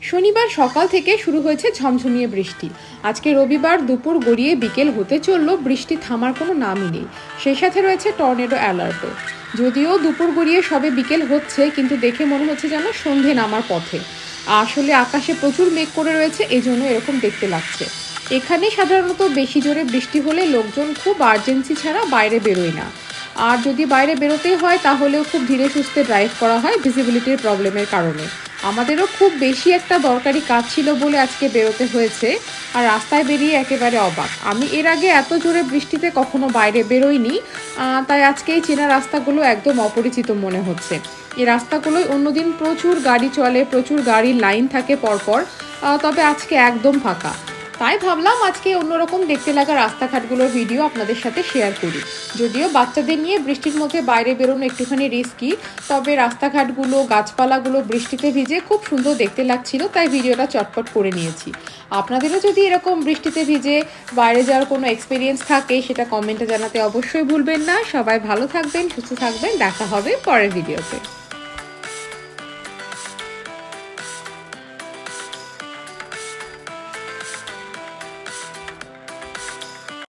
শনিবার সকাল থেকে শুরু হয়েছে ঝমঝমিয়ে বৃষ্টি। আজকে রবিবার দুপুর গড়িয়ে বিকেল হতে চললো, বৃষ্টি থামার কোনো নামই নেই। সেই সাথে রয়েছে টর্নেডো অ্যালার্টও। যদিও দুপুর গড়িয়ে সবে বিকেল হচ্ছে, কিন্তু দেখে মনে হচ্ছে যেন সন্ধে নামার পথে। আসলে আকাশে প্রচুর মেঘ করে রয়েছে, এই জন্য এরকম দেখতে লাগছে। এখানে সাধারণত বেশি জোরে বৃষ্টি হলে লোকজন খুব আর্জেন্সি ছাড়া বাইরে বেরোয় না। আর যদি বাইরে বেরোতেই হয় তাহলেও খুব ধীরে সুস্থে ড্রাইভ করা হয় ভিজিবিলিটির প্রবলেমের কারণে। আমাদেরও খুব বেশি একটা দরকারি কাজ ছিল বলে আজকে বেরোতে হয়েছে। আর রাস্তায় বেরিয়ে একেবারে অবাক, আমি এর আগে এত জোরে বৃষ্টিতে কখনো বাইরে বেরোইনি। তাই আজকে এই চেনা রাস্তাগুলো একদম অপরিচিত মনে হচ্ছে। এই রাস্তাগুলোয় অন্যদিন প্রচুর গাড়ি চলে, প্রচুর গাড়ির লাইন থাকে পরপর, তবে আজকে একদম ফাঁকা। তাই ভাবলাম আজকে অন্যরকম দেখতে লাগা রাস্তাঘাটগুলোর ভিডিও আপনাদের সাথে শেয়ার করি। যদিও বাচ্চাদের নিয়ে বৃষ্টির মধ্যে বাইরে বেরোনো একটুখানি রিস্কি, তবে রাস্তাঘাটগুলো, গাছপালাগুলো বৃষ্টিতে ভিজে খুব সুন্দর দেখতে লাগছিল, তাই ভিডিওটা চটপট করে নিয়েছি। আপনাদেরও যদি এরকম বৃষ্টিতে ভিজে বাইরে যাওয়ার কোনো এক্সপিরিয়েন্স থাকে, সেটা কমেন্টে জানাতে অবশ্যই ভুলবেন না। সবাই ভালো থাকবেন, সুস্থ থাকবেন, দেখা হবে পরের ভিডিওতে।